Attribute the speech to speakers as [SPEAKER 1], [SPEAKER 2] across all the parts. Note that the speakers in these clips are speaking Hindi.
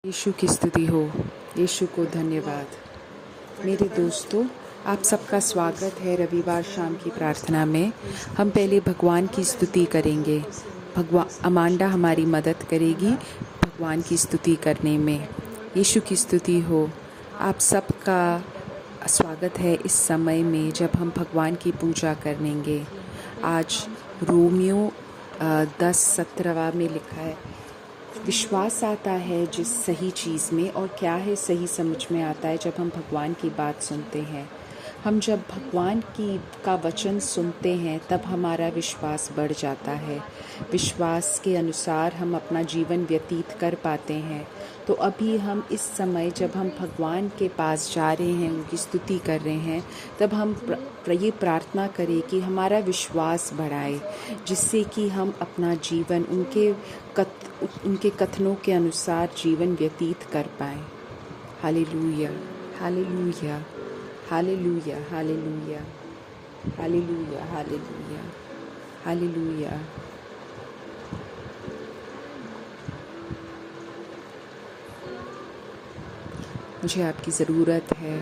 [SPEAKER 1] यीशु की स्तुति हो। यीशु को धन्यवाद। मेरे दोस्तों, आप सबका स्वागत है रविवार शाम की प्रार्थना में। हम पहले भगवान की स्तुति करेंगे। अमांडा हमारी मदद करेगी भगवान की स्तुति करने में। यीशु की स्तुति हो। आप सबका स्वागत है इस समय में जब हम भगवान की पूजा करेंगे। आज रोमियो 10:17 में लिखा है, विश्वास आता है जिस सही चीज़ में, और क्या है सही समझ में आता है जब हम भगवान की बात सुनते हैं। हम जब भगवान का वचन सुनते हैं तब हमारा विश्वास बढ़ जाता है। विश्वास के अनुसार हम अपना जीवन व्यतीत कर पाते हैं। तो अभी हम इस समय जब हम भगवान के पास जा रहे हैं, उनकी स्तुति कर रहे हैं, तब हम ये प्रार्थना करें कि हमारा विश्वास बढ़ाए, जिससे कि हम अपना जीवन उनके कथनों के अनुसार जीवन व्यतीत कर पाएँ। Hallelujah, hallelujah, hallelujah, hallelujah, hallelujah, hallelujah, hallelujah. मुझे आपकी ज़रूरत है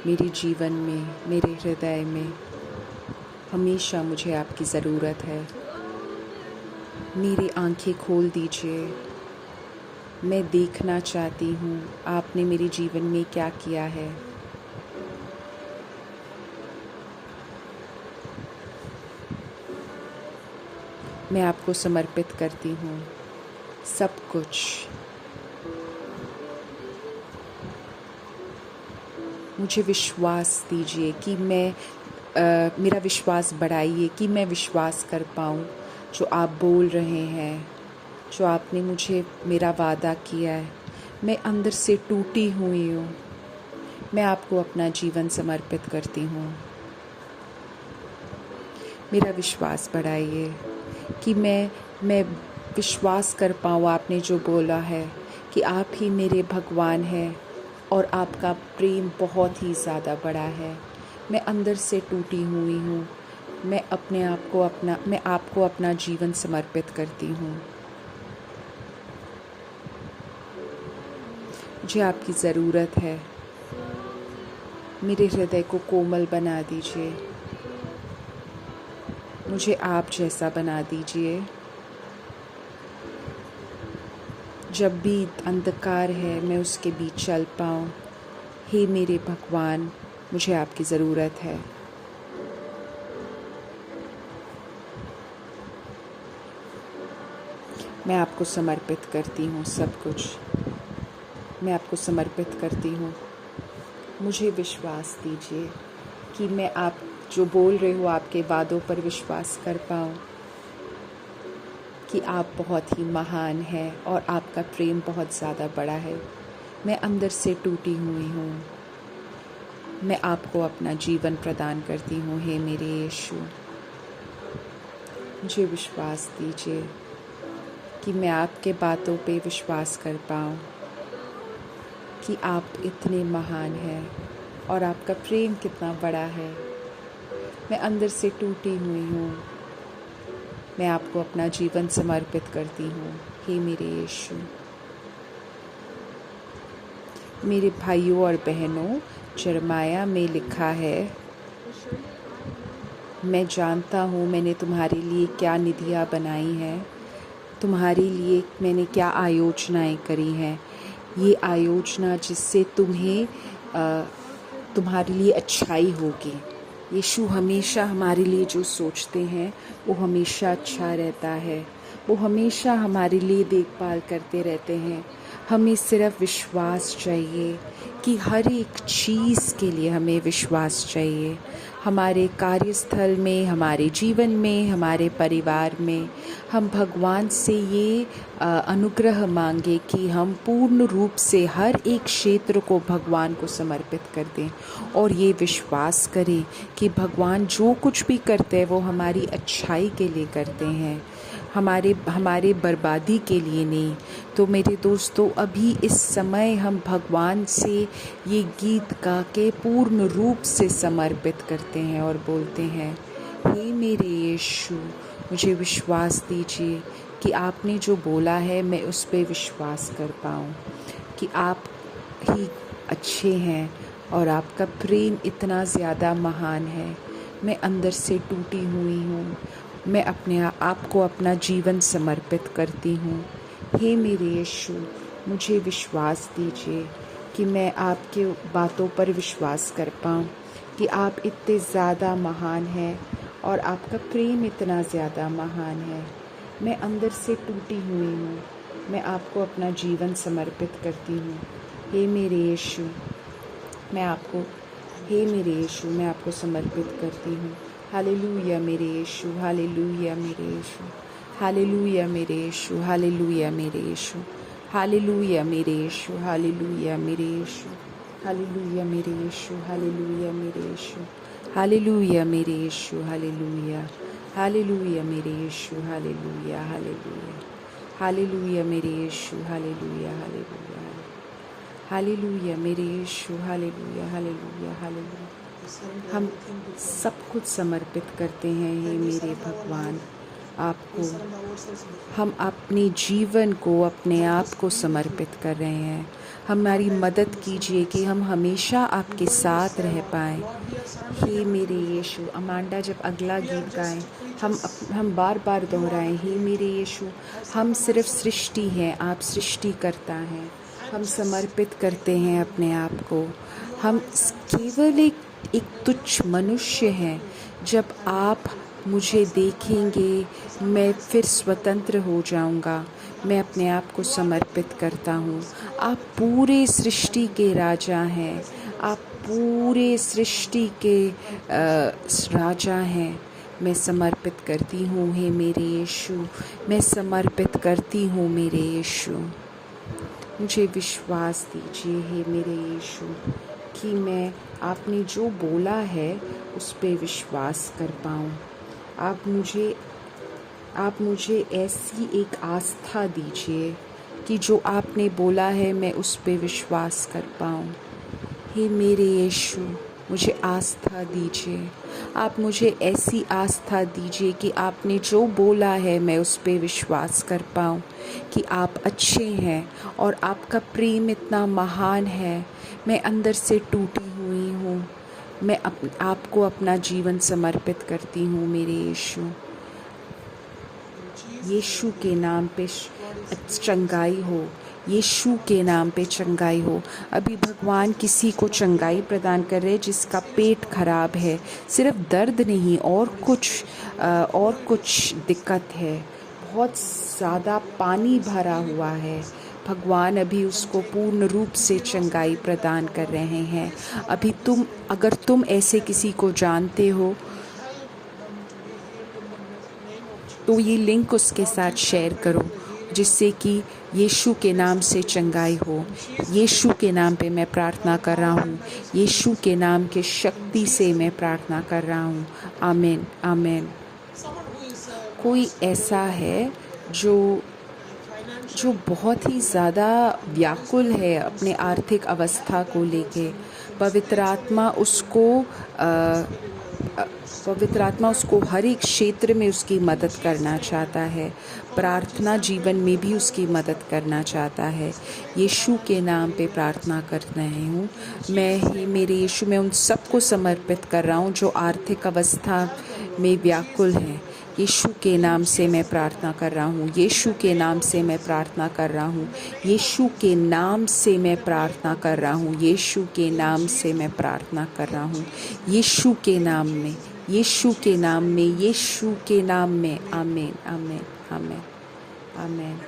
[SPEAKER 1] मेरे जीवन में, मेरे हृदय में। हमेशा मुझे आपकी ज़रूरत है। मेरी आंखें खोल दीजिए। मैं देखना चाहती हूँ आपने मेरे जीवन में क्या किया है। मैं आपको समर्पित करती हूँ सब कुछ। मुझे विश्वास दीजिए कि मेरा विश्वास बढ़ाइए कि मैं विश्वास कर पाऊँ जो आप बोल रहे हैं, जो आपने मुझे मेरा वादा किया है। मैं अंदर से टूटी हुई हूँ। मैं आपको अपना जीवन समर्पित करती हूँ। मेरा विश्वास बढ़ाइए कि मैं विश्वास कर पाऊँ आपने जो बोला है कि आप ही मेरे भगवान हैं और आपका प्रेम बहुत ही ज़्यादा बड़ा है। मैं अंदर से टूटी हुई हूँ। मैं आपको अपना जीवन समर्पित करती हूँ। मुझे आपकी ज़रूरत है। मेरे हृदय को कोमल बना दीजिए। मुझे आप जैसा बना दीजिए। जब भी अंधकार है मैं उसके बीच चल पाऊँ। हे मेरे भगवान, मुझे आपकी ज़रूरत है। मैं आपको समर्पित करती हूँ सब कुछ। मैं आपको समर्पित करती हूँ। मुझे विश्वास दीजिए कि मैं आप जो बोल रहे हो आपके वादों पर विश्वास कर पाऊँ, कि आप बहुत ही महान हैं और आपका प्रेम बहुत ज़्यादा बड़ा है। मैं अंदर से टूटी हुई हूँ। मैं आपको अपना जीवन प्रदान करती हूँ। हे मेरे यीशु, मुझे विश्वास दीजिए कि मैं आपके बातों पे विश्वास कर पाऊँ कि आप इतने महान हैं और आपका प्रेम कितना बड़ा है। मैं अंदर से टूटी हुई हूँ। मैं आपको अपना जीवन समर्पित करती हूँ। हे मेरे यीशु। मेरे भाइयों और बहनों, यिर्मयाह में लिखा है, मैं जानता हूँ मैंने तुम्हारे लिए क्या निधियाँ बनाई हैं, तुम्हारे लिए मैंने क्या आयोजनाएं करी हैं। ये आयोजना जिससे तुम्हारे लिए अच्छाई होगी। यीशु हमेशा हमारे लिए जो सोचते हैं वो हमेशा अच्छा रहता है। वो हमेशा हमारे लिए देखभाल करते रहते हैं। हमें सिर्फ विश्वास चाहिए कि हर एक चीज़ के लिए हमें विश्वास चाहिए। हमारे कार्यस्थल में, हमारे जीवन में, हमारे परिवार में हम भगवान से ये अनुग्रह मांगे कि हम पूर्ण रूप से हर एक क्षेत्र को भगवान को समर्पित कर दें और ये विश्वास करें कि भगवान जो कुछ भी करते हैं वो हमारी अच्छाई के लिए करते हैं, हमारे बर्बादी के लिए नहीं। तो मेरे दोस्तों, अभी इस समय हम भगवान से ये गीत गा के पूर्ण रूप से समर्पित करते हैं और बोलते हैं, हे मेरे यीशु, मुझे विश्वास दीजिए कि आपने जो बोला है मैं उस पर विश्वास कर पाऊँ। कि आप ही अच्छे हैं और आपका प्रेम इतना ज़्यादा महान है। मैं अंदर से टूटी हुई हूँ। मैं अपने आप को अपना जीवन समर्पित करती हूँ। हे मेरे यीशु, मुझे विश्वास दीजिए कि मैं आपके बातों पर विश्वास कर पाऊँ कि आप इतने ज़्यादा महान हैं और आपका प्रेम इतना ज़्यादा महान है। मैं अंदर से टूटी हुई हूँ। मैं आपको अपना जीवन समर्पित करती हूँ। हे मेरे यीशु, मैं आपको मैं आपको समर्पित करती हूँ। हालेलुया मेरे यीशु, हालेलुया मेरे यीशु, हालेलुया मेरे यीशु, हालेलुया मेरे यीशु, हालेलुया मेरे यीशु, हालेलुया मेरे यीशु, हालेलुया मेरे यीशु, हालेलुया मेरे यीशु, हालेलुया मेरे यीशु, हालेलुया, हालेलुया मेरे यीशु, हालेलुया, हालेलुया, हालेलुया मेरे यीशु, हालेलुया, हालेलुया, हालेलुया मेरे यीशु, हालेलुया, हालेलुया, हालेलुया। हम सब कुछ समर्पित करते हैं हे मेरे भगवान आपको। हम अपने जीवन को, अपने आप को समर्पित कर रहे हैं। हमारी मदद कीजिए कि हम हमेशा आपके साथ रह पाएँ। हे मेरे यीशु, अमांडा जब अगला गीत गाएं, हम बार बार दोहराएं, हे मेरे यीशु, हम सिर्फ सृष्टि हैं, आप सृष्टिकर्ता हैं। हम समर्पित करते हैं अपने आप को। हम केवल एक तुच्छ मनुष्य हैं। जब आप मुझे देखेंगे मैं फिर स्वतंत्र हो जाऊंगा। मैं अपने आप को समर्पित करता हूँ। आप पूरे सृष्टि के राजा हैं। आप पूरे सृष्टि के राजा हैं। मैं समर्पित करती हूँ हे मेरे यीशु, मैं समर्पित करती हूँ मेरे यीशु। मुझे विश्वास दीजिए हे मेरे यीशु कि मैं आपने जो बोला है उस पे विश्वास कर पाऊँ। आप मुझे ऐसी एक आस्था दीजिए कि जो आपने बोला है मैं उस पे विश्वास कर पाऊँ। हे मेरे यीशु, मुझे आस्था दीजिए। आप मुझे ऐसी आस्था दीजिए कि आपने जो बोला है मैं उस पे विश्वास कर पाऊँ कि आप अच्छे हैं और आपका प्रेम इतना महान है। मैं अंदर से टूटी हुई हूँ। मैं आपको अपना जीवन समर्पित करती हूँ मेरे यीशु। यीशु के नाम पे चंगाई हो, यीशु के नाम पे चंगाई हो। अभी भगवान किसी को चंगाई प्रदान कर रहे हैं जिसका पेट खराब है। सिर्फ दर्द नहीं, और कुछ दिक्कत है। बहुत ज़्यादा पानी भरा हुआ है। भगवान अभी उसको पूर्ण रूप से चंगाई प्रदान कर रहे हैं। अभी अगर तुम ऐसे किसी को जानते हो तो ये लिंक उसके साथ शेयर करो, जिससे कि यीशु के नाम से चंगाई हो। यीशु के नाम पे मैं प्रार्थना कर रहा हूँ। यीशु के नाम के शक्ति से मैं प्रार्थना कर रहा हूँ। आमीन, आमीन। कोई ऐसा है जो बहुत ही ज़्यादा व्याकुल है अपने आर्थिक अवस्था को लेके। पवित्र आत्मा उसको हर एक क्षेत्र में उसकी मदद करना चाहता है। प्रार्थना जीवन में भी उसकी मदद करना चाहता है। यीशु के नाम पे प्रार्थना कर रही हूँ मैं। मेरे यीशु, मैं उन सबको समर्पित कर रहा हूँ जो आर्थिक अवस्था में व्याकुल हैं। यीशु के नाम से मैं प्रार्थना कर रहा हूँ। यीशु के नाम से मैं प्रार्थना कर रहा हूँ। यीशु के नाम से मैं प्रार्थना कर रहा हूँ। यीशु के नाम से मैं प्रार्थना कर रहा हूँ। यीशु के नाम में, यीशु के नाम में, यीशु के नाम में। आमीन, आमीन, आमीन, आमीन।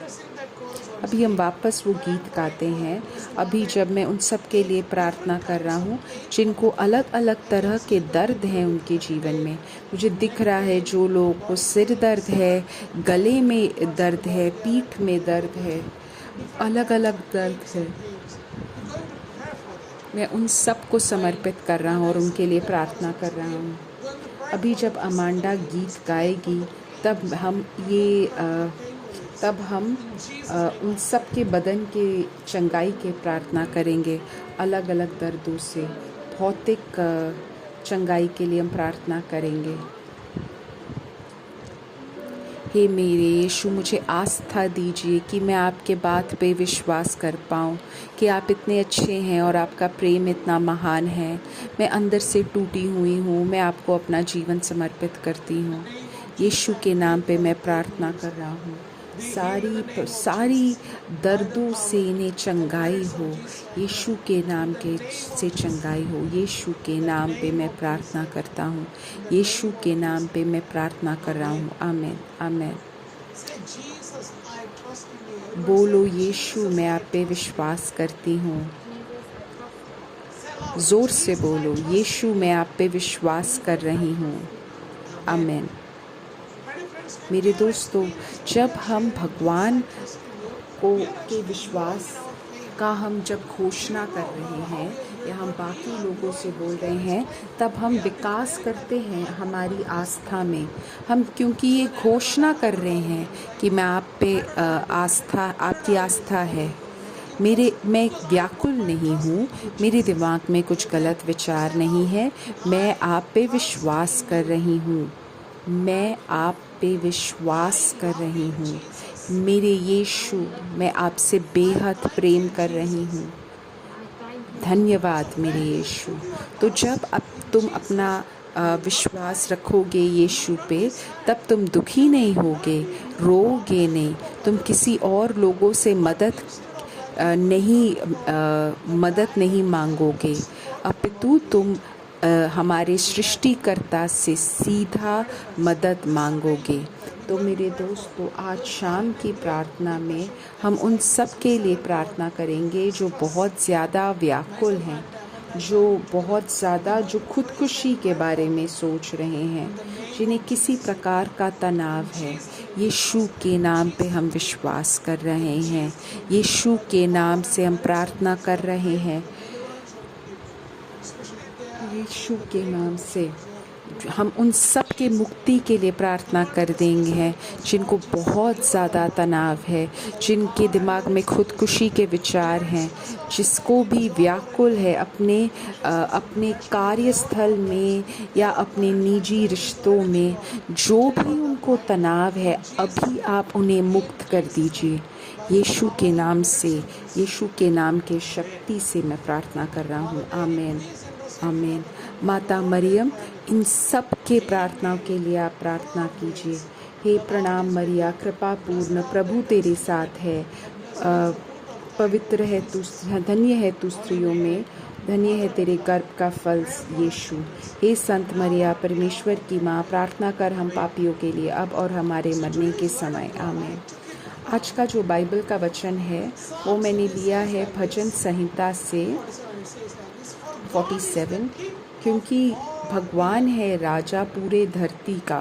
[SPEAKER 1] अभी हम वापस वो गीत गाते हैं। अभी जब मैं उन सब के लिए प्रार्थना कर रहा हूँ जिनको अलग अलग तरह के दर्द हैं उनके जीवन में। मुझे दिख रहा है जो लोगों को सिर दर्द है, गले में दर्द है, पीठ में दर्द है, अलग अलग दर्द है। मैं उन सब को समर्पित कर रहा हूँ और उनके लिए प्रार्थना कर रहा हूँ। अभी जब अमांडा गीत गाएगी तब हम उन सब के बदन के चंगाई के प्रार्थना करेंगे। अलग अलग दर्दों से भौतिक चंगाई के लिए हम प्रार्थना करेंगे। हे मेरे यीशु, मुझे आस्था दीजिए कि मैं आपके बात पे विश्वास कर पाऊँ कि आप इतने अच्छे हैं और आपका प्रेम इतना महान है। मैं अंदर से टूटी हुई हूँ, मैं आपको अपना जीवन समर्पित करती हूँ। यीशु के नाम पे मैं प्रार्थना कर रहा हूँ, सारी दर्दों से इन्हें चंगाई हो, यीशु के नाम के से चंगाई हो। यीशु के नाम पे मैं प्रार्थना करता हूँ, यीशु के नाम पे मैं प्रार्थना कर रहा हूँ। आमीन, आमीन। बोलो, यीशु मैं आप पे विश्वास करती हूँ। ज़ोर से बोलो, यीशु मैं आप पे विश्वास कर रही हूँ। आमीन। मेरे दोस्तों, जब हम भगवान के विश्वास का हम जब घोषणा कर रहे हैं या हम बाकी लोगों से बोल रहे हैं, तब हम विकास करते हैं हमारी आस्था में। हम क्योंकि ये घोषणा कर रहे हैं कि मैं आप पे आपकी आस्था है। मैं व्याकुल नहीं हूँ, मेरे दिमाग में कुछ गलत विचार नहीं है, मैं आप पे विश्वास कर रही हूँ, मैं आप पे विश्वास कर रही हूँ। मेरे यीशु, मैं आपसे बेहद प्रेम कर रही हूँ। धन्यवाद मेरे यीशु। तो जब तुम अपना विश्वास रखोगे यीशु पे, तब तुम दुखी नहीं होगे, रोओगे नहीं, तुम किसी और लोगों से मदद नहीं मांगोगे, अपितु तुम हमारे सृष्टिकर्ता से सीधा मदद मांगोगे। तो मेरे दोस्तों, आज शाम की प्रार्थना में हम उन सब के लिए प्रार्थना करेंगे जो बहुत ज़्यादा व्याकुल हैं, जो बहुत ज़्यादा खुदकुशी के बारे में सोच रहे हैं, जिन्हें किसी प्रकार का तनाव है। यीशु के नाम पे हम विश्वास कर रहे हैं, यीशु के नाम से हम प्रार्थना कर रहे हैं, यीशु के नाम से हम उन सब के मुक्ति के लिए प्रार्थना कर देंगे हैं जिनको बहुत ज़्यादा तनाव है, जिनके दिमाग में खुदकुशी के विचार हैं, जिसको भी व्याकुल है अपने कार्यस्थल में या अपने निजी रिश्तों में, जो भी उनको तनाव है, अभी आप उन्हें मुक्त कर दीजिए यीशु के नाम से। यीशु के नाम के शक्ति से मैं प्रार्थना कर रहा हूँ। आमीन, आमीन। माता मरियम, इन सब के प्रार्थनाओं के लिए आप प्रार्थना कीजिए। हे प्रणाम मरिया, कृपा पूर्ण, प्रभु तेरे साथ है, पवित्र है तू, धन्य है तू स्त्रियों में, धन्य है तेरे गर्भ का फल यीशु। हे संत मरिया, परमेश्वर की माँ, प्रार्थना कर हम पापियों के लिए, अब और हमारे मरने के समय। आमीन। आज का जो बाइबल का वचन है वो मैंने लिया है भजन संहिता से 47, क्योंकि भगवान है राजा पूरे धरती का।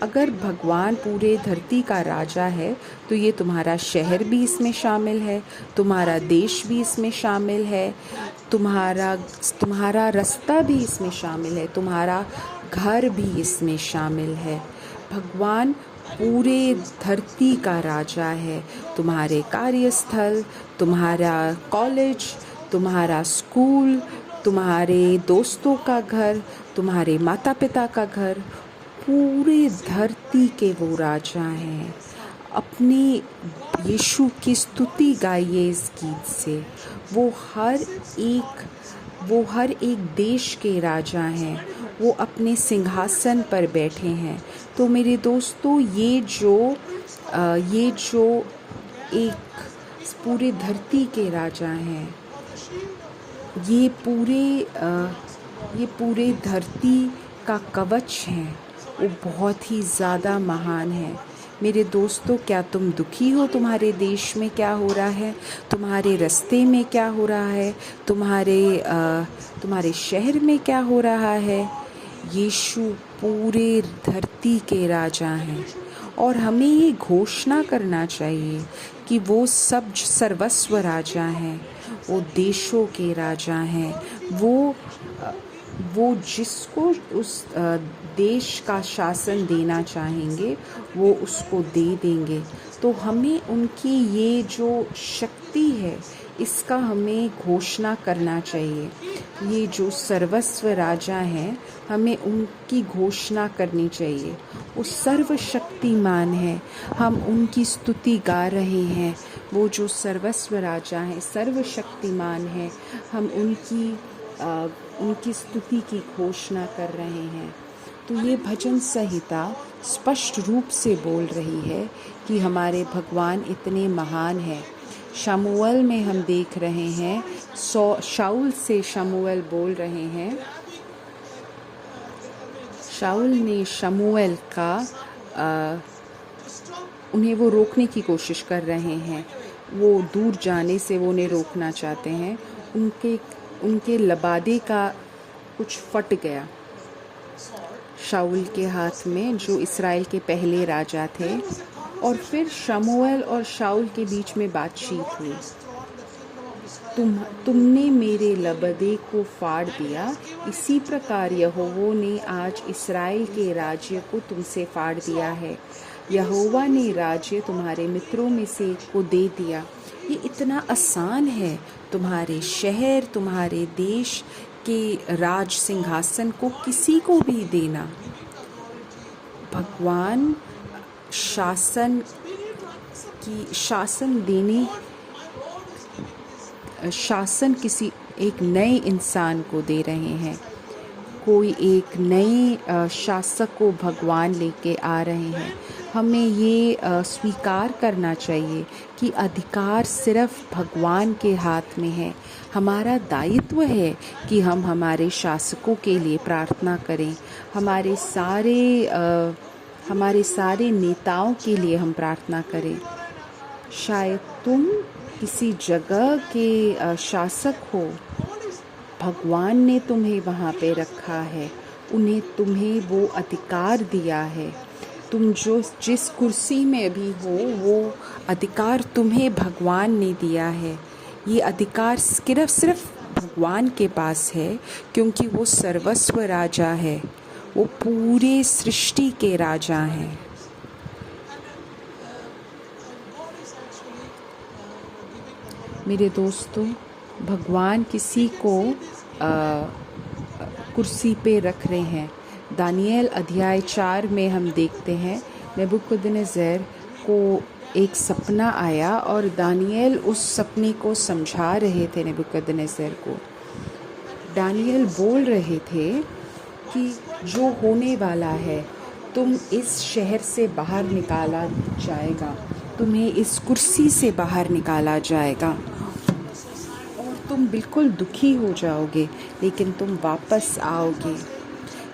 [SPEAKER 1] अगर भगवान पूरे धरती का राजा है तो ये तुम्हारा शहर भी इसमें शामिल है, तुम्हारा देश भी इसमें शामिल है, तुम्हारा रास्ता भी इसमें शामिल है, तुम्हारा घर भी इसमें शामिल है। भगवान पूरे धरती का राजा है। तुम्हारे कार्यस्थल, तुम्हारा कॉलेज, तुम्हारा स्कूल, तुम्हारे दोस्तों का घर, तुम्हारे माता पिता का घर, पूरे धरती के वो राजा हैं। अपने यीशु की स्तुति गाइए इस गीत से। वो हर एक देश के राजा हैं, वो अपने सिंहासन पर बैठे हैं। तो मेरे दोस्तों, ये जो एक पूरे धरती के राजा हैं, ये पूरे धरती का कवच हैं, वो बहुत ही ज़्यादा महान है। मेरे दोस्तों, क्या तुम दुखी हो? तुम्हारे देश में क्या हो रहा है? तुम्हारे रास्ते में क्या हो रहा है? तुम्हारे शहर में क्या हो रहा है? यीशु पूरे धरती के राजा हैं और हमें ये घोषणा करना चाहिए कि वो सब सर्वस्व राजा हैं, वो देशों के राजा हैं, वो जिसको उस देश का शासन देना चाहेंगे वो उसको दे देंगे। तो हमें उनकी ये जो शक्ति है इसका हमें घोषणा करना चाहिए। ये जो सर्वस्व राजा हैं, हमें उनकी घोषणा करनी चाहिए। वो सर्वशक्ति सर्वशक्तिमान हैं, हम उनकी स्तुति गा रहे हैं। वो जो सर्वस्व राजा हैं, सर्वशक्तिमान हैं, हम उनकी स्तुति की घोषणा कर रहे हैं। तो ये भजन संहिता स्पष्ट रूप से बोल रही है कि हमारे भगवान इतने महान हैं। शमूएल में हम देख रहे हैं, शाऊल से शमूएल बोल रहे हैं। शाऊल ने शमूएल का उन्हें वो रोकने की कोशिश कर रहे हैं, वो दूर जाने से वो उन्हें रोकना चाहते हैं। उनके लबादे का कुछ फट गया शाऊल के हाथ में, जो इस्राएल के पहले राजा थे। और फिर शमूएल और शाऊल के बीच में बातचीत हुई। तुमने मेरे लबदे को फाड़ दिया, इसी प्रकार यहोवा ने आज इस्राएल के राज्य को तुमसे फाड़ दिया है। यहोवा ने राज्य तुम्हारे मित्रों में से को दे दिया। ये इतना आसान है तुम्हारे शहर, तुम्हारे देश के राज सिंहासन को किसी को भी देना। भगवान शासन किसी एक नए इंसान को दे रहे हैं। कोई एक नए शासक को भगवान लेके आ रहे हैं। हमें ये स्वीकार करना चाहिए कि अधिकार सिर्फ भगवान के हाथ में है। हमारा दायित्व है कि हम हमारे शासकों के लिए प्रार्थना करें, हमारे सारे नेताओं के लिए हम प्रार्थना करें। शायद तुम किसी जगह के शासक हो, भगवान ने तुम्हें वहाँ पे रखा है, तुम्हें वो अधिकार दिया है। तुम जिस कुर्सी में भी हो, वो अधिकार तुम्हें भगवान ने दिया है। ये अधिकार सिर्फ भगवान के पास है, क्योंकि वो सर्वस्व राजा है, वो पूरे सृष्टि के राजा हैं। मेरे दोस्तों, भगवान किसी को कुर्सी पे रख रहे हैं। दानियल अध्याय 4 में हम देखते हैं, नेबुकदनेस्सर को एक सपना आया और दानियल उस सपने को समझा रहे थे नेबुकदनेस्सर को। दानियल बोल रहे थे कि जो होने वाला है, तुम इस शहर से बाहर निकाला जाएगा, तुम्हें इस कुर्सी से बाहर निकाला जाएगा और तुम बिल्कुल दुखी हो जाओगे, लेकिन तुम वापस आओगे।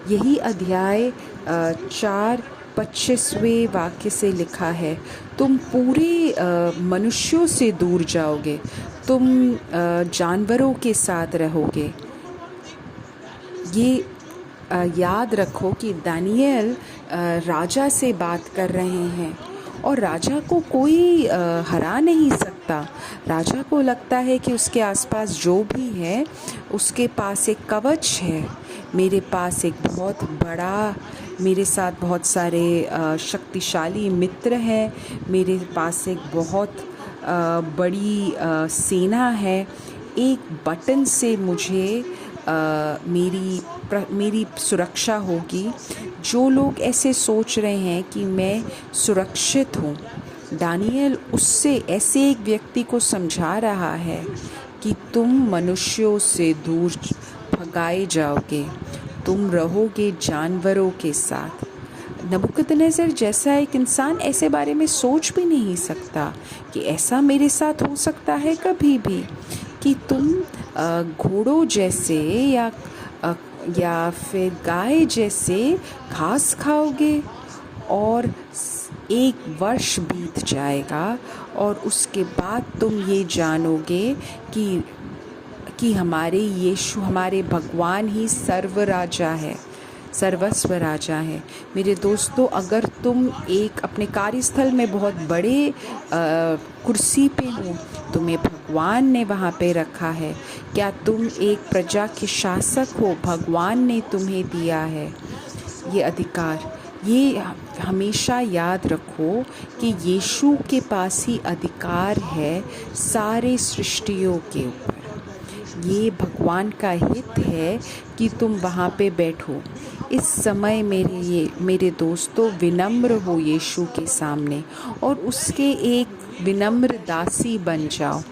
[SPEAKER 1] यही अध्याय 4:25वें वाक्य से लिखा है, तुम पूरे मनुष्यों से दूर जाओगे, तुम जानवरों के साथ रहोगे। ये याद रखो कि दानियल राजा से बात कर रहे हैं और राजा को कोई हरा नहीं सकता। राजा को लगता है कि उसके आसपास जो भी है उसके पास एक कवच है। मेरे पास एक बहुत बड़ा, मेरे साथ बहुत सारे शक्तिशाली मित्र हैं, मेरे पास एक बहुत बड़ी सेना है। एक बटन से मुझे मेरी सुरक्षा होगी। जो लोग ऐसे सोच रहे हैं कि मैं सुरक्षित हूँ, दानियल उससे ऐसे एक व्यक्ति को समझा रहा है कि तुम मनुष्यों से दूर भगाए जाओगे, तुम रहोगे जानवरों के साथ। नबूकदनेस्सर जैसा एक इंसान ऐसे बारे में सोच भी नहीं सकता कि ऐसा मेरे साथ हो सकता है कभी भी, कि तुम घोड़ों जैसे या फिर गाय जैसे घास खाओगे और 1 वर्ष बीत जाएगा और उसके बाद तुम ये जानोगे कि हमारे यीशु, हमारे भगवान ही सर्वराजा है, सर्वस्व राजा है। मेरे दोस्तों, अगर तुम एक अपने कार्यस्थल में बहुत बड़े कुर्सी पे हो, तुम्हें भगवान ने वहाँ पे रखा है। क्या तुम एक प्रजा के शासक हो? भगवान ने तुम्हें दिया है ये अधिकार। ये हमेशा याद रखो कि यीशु के पास ही अधिकार है सारे सृष्टियों के ऊपर। ये भगवान का हित है कि तुम वहाँ पे बैठो। इस समय मेरे दोस्तों विनम्र हो यीशु के सामने और उसके एक विनम्र दासी बन जाओ।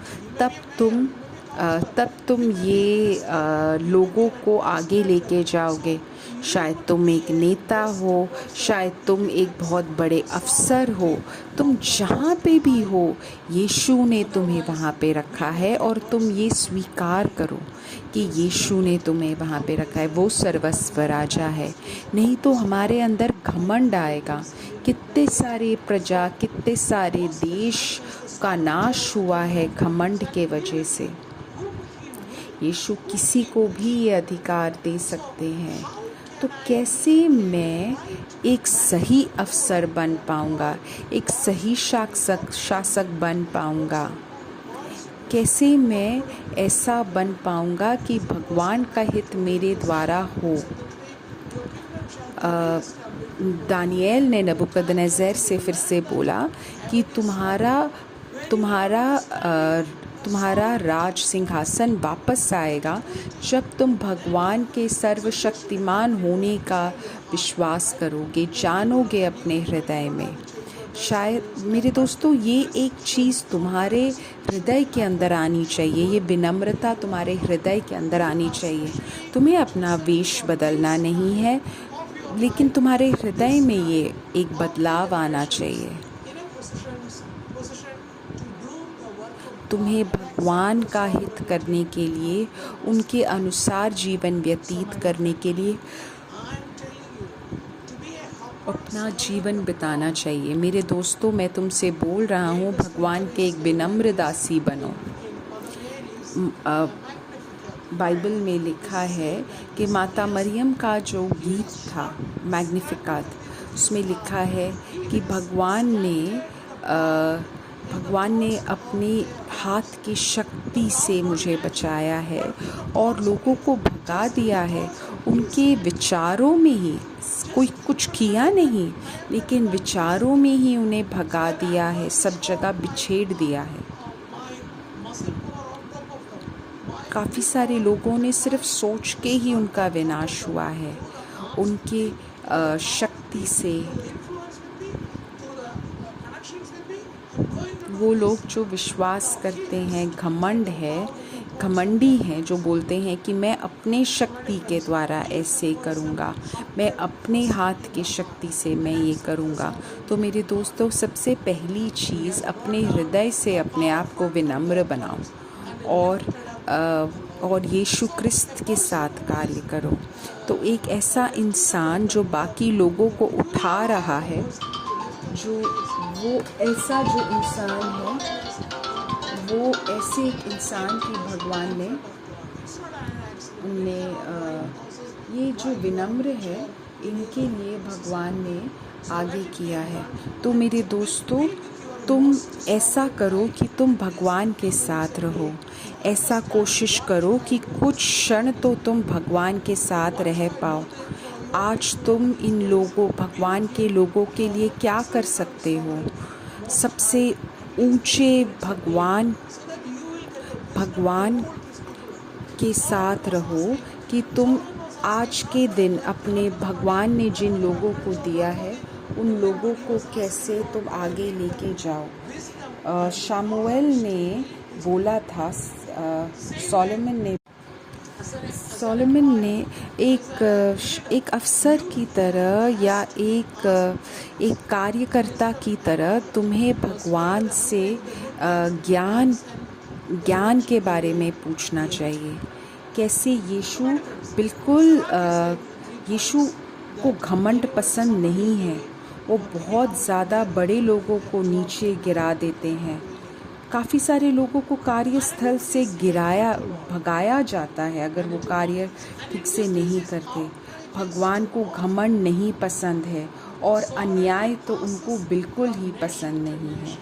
[SPEAKER 1] तब तुम ये लोगों को आगे लेके जाओगे। शायद तुम एक नेता हो, शायद तुम एक बहुत बड़े अफसर हो, तुम जहाँ पे भी हो यीशु ने तुम्हें वहाँ पे रखा है और तुम ये स्वीकार करो कि यीशु ने तुम्हें वहाँ पे रखा है। वो सर्वस्व राजा है। नहीं तो हमारे अंदर घमंड आएगा। कितने सारे देश का नाश हुआ है घमंड के वजह से। यीशु किसी को भी ये अधिकार दे सकते हैं। तो कैसे मैं एक सही अफसर बन पाऊँगा, एक सही शासक बन पाऊँगा? कैसे मैं ऐसा बन पाऊँगा कि भगवान का हित मेरे द्वारा हो? दानिएल ने नबूकदनेस्सर से फिर से बोला कि तुम्हारा राज सिंहासन वापस आएगा जब तुम भगवान के सर्वशक्तिमान होने का विश्वास करोगे, जानोगे अपने हृदय में। शायद मेरे दोस्तों ये एक चीज़ तुम्हारे हृदय के अंदर आनी चाहिए, ये विनम्रता तुम्हारे हृदय के अंदर आनी चाहिए। तुम्हें अपना वेश बदलना नहीं है, लेकिन तुम्हारे हृदय में ये एक बदलाव आना चाहिए। तुम्हें भगवान का हित करने के लिए, उनके अनुसार जीवन व्यतीत करने के लिए अपना जीवन बिताना चाहिए। मेरे दोस्तों, मैं तुमसे बोल रहा हूँ, भगवान के एक विनम्र दासी बनो। बाइबल में लिखा है कि माता मरियम का जो गीत था मैग्निफिकात, उसमें लिखा है कि भगवान ने अपने हाथ की शक्ति से मुझे बचाया है और लोगों को भगा दिया है। उनके विचारों में ही, कोई कुछ किया नहीं, लेकिन विचारों में ही उन्हें भगा दिया है, सब जगह बिछेड़ दिया है। काफ़ी सारे लोगों ने सिर्फ सोच के ही उनका विनाश हुआ है, उनके शक्ति से। वो लोग जो विश्वास करते हैं, घमंडी हैं, जो बोलते हैं कि मैं अपने शक्ति के द्वारा ऐसे करूँगा, मैं अपने हाथ की शक्ति से मैं ये करूँगा। तो मेरे दोस्तों, सबसे पहली चीज़, अपने हृदय से अपने आप को विनम्र बनाओ और यीशु क्रिस्त के साथ कार्य करो। तो एक ऐसा इंसान जो बाकी लोगों को उठा रहा है, वो ऐसे एक इंसान की भगवान ने ये जो विनम्र है, इनके लिए भगवान ने आगे किया है। तो मेरे दोस्तों, तुम ऐसा करो कि तुम भगवान के साथ रहो। ऐसा कोशिश करो कि कुछ क्षण तो तुम भगवान के साथ रह पाओ। आज तुम भगवान के लोगों के लिए क्या कर सकते हो? सबसे ऊंचे भगवान के साथ रहो कि तुम आज के दिन अपने भगवान ने जिन लोगों को दिया है, उन लोगों को कैसे तुम आगे लेके जाओ। शमूएल ने बोला था, सोलोमन ने एक अफसर की तरह या एक कार्यकर्ता की तरह तुम्हें भगवान से ज्ञान के बारे में पूछना चाहिए। कैसे यीशु को घमंड पसंद नहीं है। वो बहुत ज़्यादा बड़े लोगों को नीचे गिरा देते हैं। काफ़ी सारे लोगों को कार्यस्थल से भगाया जाता है अगर वो कार्य ठीक से नहीं करते। भगवान को घमंड नहीं पसंद है और अन्याय तो उनको बिल्कुल ही पसंद नहीं है।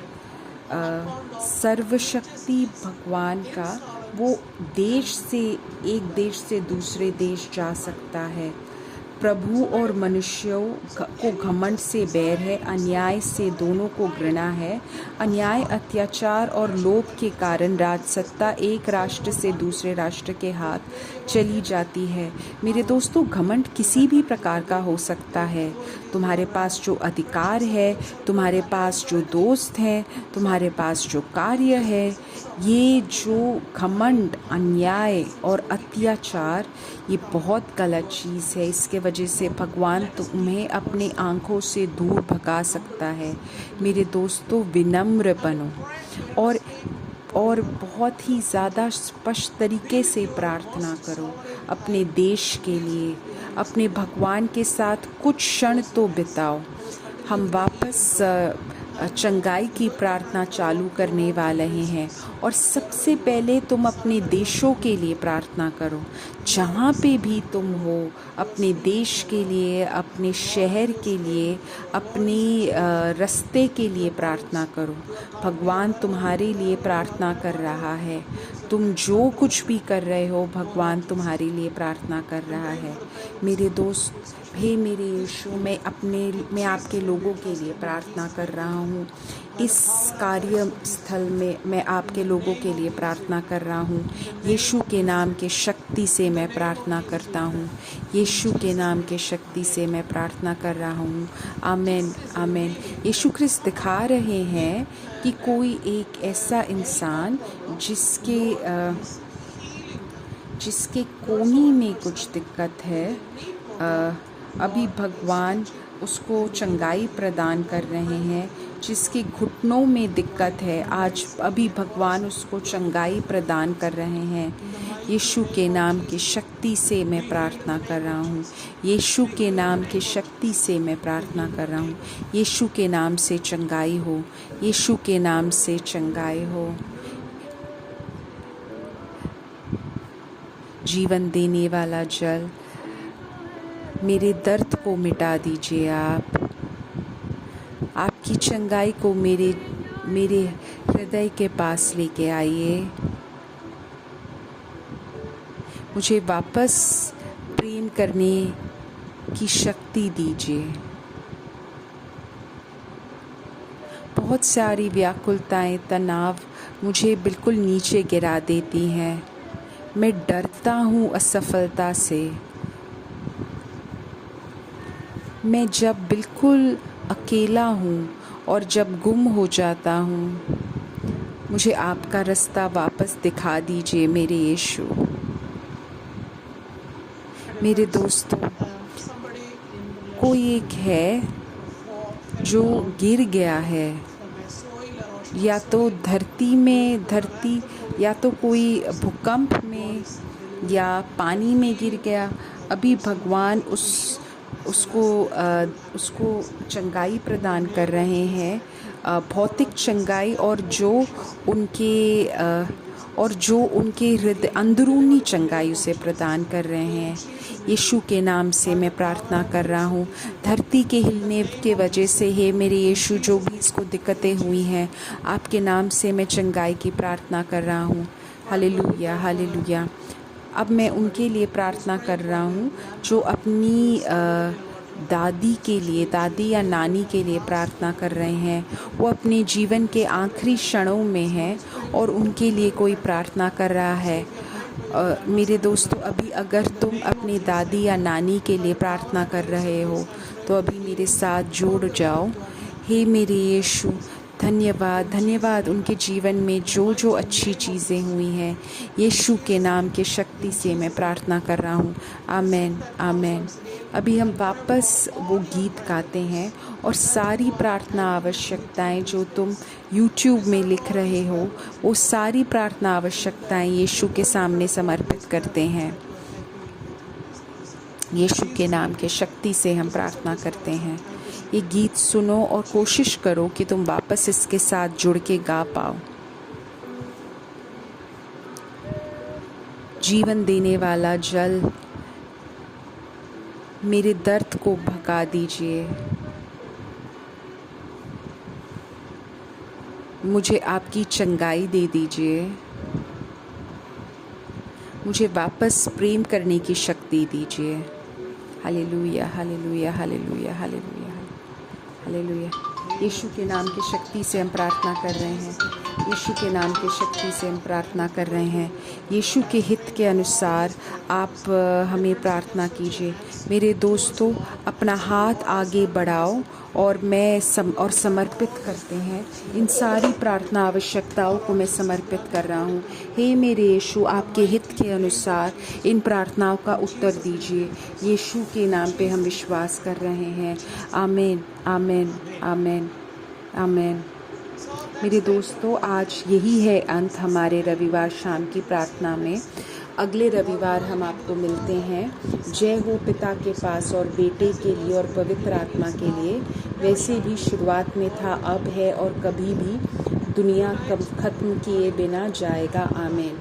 [SPEAKER 1] सर्वशक्ति भगवान का, वो एक देश से दूसरे देश जा सकता है, प्रभु और मनुष्यों को घमंड से बैर है, अन्याय से दोनों को घृणा है। अन्याय, अत्याचार और लोभ के कारण राजसत्ता एक राष्ट्र से दूसरे राष्ट्र के हाथ चली जाती है। मेरे दोस्तों, घमंड किसी भी प्रकार का हो सकता है। तुम्हारे पास जो अधिकार है, तुम्हारे पास जो दोस्त हैं, तुम्हारे पास जो कार्य है, ये जो घमंड, अन्याय और अत्याचार, ये बहुत गलत चीज़ है। इसके वजह से भगवान तुम्हें अपनी आँखों से दूर भगा सकता है। मेरे दोस्तों, विनम्र बनो और बहुत ही ज़्यादा स्पष्ट तरीके से प्रार्थना करो अपने देश के लिए। अपने भगवान के साथ कुछ क्षण तो बिताओ। हम वापस चंगाई की प्रार्थना चालू करने वाले हैं और सबसे पहले तुम अपने देशों के लिए प्रार्थना करो। जहाँ पे भी तुम हो, अपने देश के लिए, अपने शहर के लिए, अपने रास्ते के लिए प्रार्थना करो। भगवान तुम्हारे लिए प्रार्थना कर रहा है। तुम जो कुछ भी कर रहे हो, भगवान तुम्हारे लिए प्रार्थना कर रहा है। मेरे दोस्त, हे मेरे यीशु, मैं आपके लोगों के लिए प्रार्थना कर रहा हूँ। इस कार्य स्थल में मैं आपके लोगों के लिए प्रार्थना कर रहा हूँ। यीशु के नाम के शक्ति से मैं प्रार्थना करता हूँ। यीशु के नाम के शक्ति से मैं प्रार्थना कर रहा हूँ। आमीन, आमीन। यीशु ख्रिस्त दिखा रहे हैं कि कोई एक ऐसा इंसान जिसके कोहनी में कुछ दिक्कत है, अभी भगवान उसको चंगाई प्रदान कर रहे हैं। जिसके घुटनों में दिक्कत है, आज अभी भगवान उसको चंगाई प्रदान कर रहे हैं। यीशु के नाम की शक्ति से मैं प्रार्थना कर रहा हूँ। यीशु के नाम की शक्ति से मैं प्रार्थना कर रहा हूँ। यीशु के नाम से चंगाई हो। यीशु के नाम से चंगाई हो। जीवन देने वाला जल, मेरे दर्द को मिटा दीजिए। आपकी चंगाई को मेरे हृदय के पास लेके आइए। मुझे वापस प्रेम करने की शक्ति दीजिए। बहुत सारी व्याकुलताएं, तनाव मुझे बिल्कुल नीचे गिरा देती हैं। मैं डरता हूँ असफलता से। मैं जब बिल्कुल अकेला हूँ और जब गुम हो जाता हूँ, मुझे आपका रास्ता वापस दिखा दीजिए मेरे यीशु। मेरे दोस्तों, कोई एक है जो गिर गया है, या तो धरती या तो कोई भूकंप में या पानी में गिर गया। अभी भगवान उसको चंगाई प्रदान कर रहे हैं, भौतिक चंगाई, और जो उनके हृदय अंदरूनी चंगाई उसे प्रदान कर रहे हैं। यीशु के नाम से मैं प्रार्थना कर रहा हूँ। धरती के हिलने के वजह से, हे मेरे यीशु, जो भी इसको दिक्कतें हुई हैं, आपके नाम से मैं चंगाई की प्रार्थना कर रहा हूँ। Hallelujah, hallelujah. अब मैं उनके लिए प्रार्थना कर रहा हूँ जो अपनी दादी या नानी के लिए प्रार्थना कर रहे हैं। वो अपने जीवन के आखिरी क्षणों में हैं और उनके लिए कोई प्रार्थना कर रहा है। मेरे दोस्तों, अभी अगर तुम अपनी दादी या नानी के लिए प्रार्थना कर रहे हो तो अभी मेरे साथ जुड़ जाओ। हे मेरे यीशु, धन्यवाद, धन्यवाद उनके जीवन में जो जो अच्छी चीज़ें हुई हैं। यीशु के नाम के शक्ति से मैं प्रार्थना कर रहा हूँ। आमेन, आमेन। अभी हम वापस वो गीत गाते हैं और सारी प्रार्थना आवश्यकताएं जो तुम YouTube में लिख रहे हो, वो सारी प्रार्थना आवश्यकताएं यीशु के सामने समर्पित करते हैं। यीशु के नाम के शक्ति से हम प्रार्थना करते हैं। ये गीत सुनो और कोशिश करो कि तुम वापस इसके साथ जुड़ के गा पाओ। जीवन देने वाला जल, मेरे दर्द को भगा दीजिए। मुझे आपकी चंगाई दे दीजिए। मुझे वापस प्रेम करने की शक्ति दीजिए। Hallelujah, hallelujah, hallelujah, hallelujah, hallelujah. यीशु के नाम की शक्ति से हम प्रार्थना कर रहे हैं। यीशु के नाम की शक्ति से हम प्रार्थना कर रहे हैं। यीशु के हित के अनुसार आप हमें प्रार्थना कीजिए। मेरे दोस्तों, अपना हाथ आगे बढ़ाओ और समर्पित करते हैं। इन सारी प्रार्थना आवश्यकताओं को मैं समर्पित कर रहा हूँ। हे मेरे यीशु, आपके हित के अनुसार इन प्रार्थनाओं का उत्तर दीजिए। यीशु के नाम पे हम विश्वास कर रहे हैं। आमीन, आमीन, आमीन, आमीन। मेरे दोस्तों, आज यही है अंत हमारे रविवार शाम की प्रार्थना में। अगले रविवार हम आपको मिलते हैं। जय हो पिता के पास और बेटे के लिए और पवित्र आत्मा के लिए, वैसे भी शुरुआत में था, अब है और कभी भी दुनिया खत्म किए बिना जाएगा। आमीन।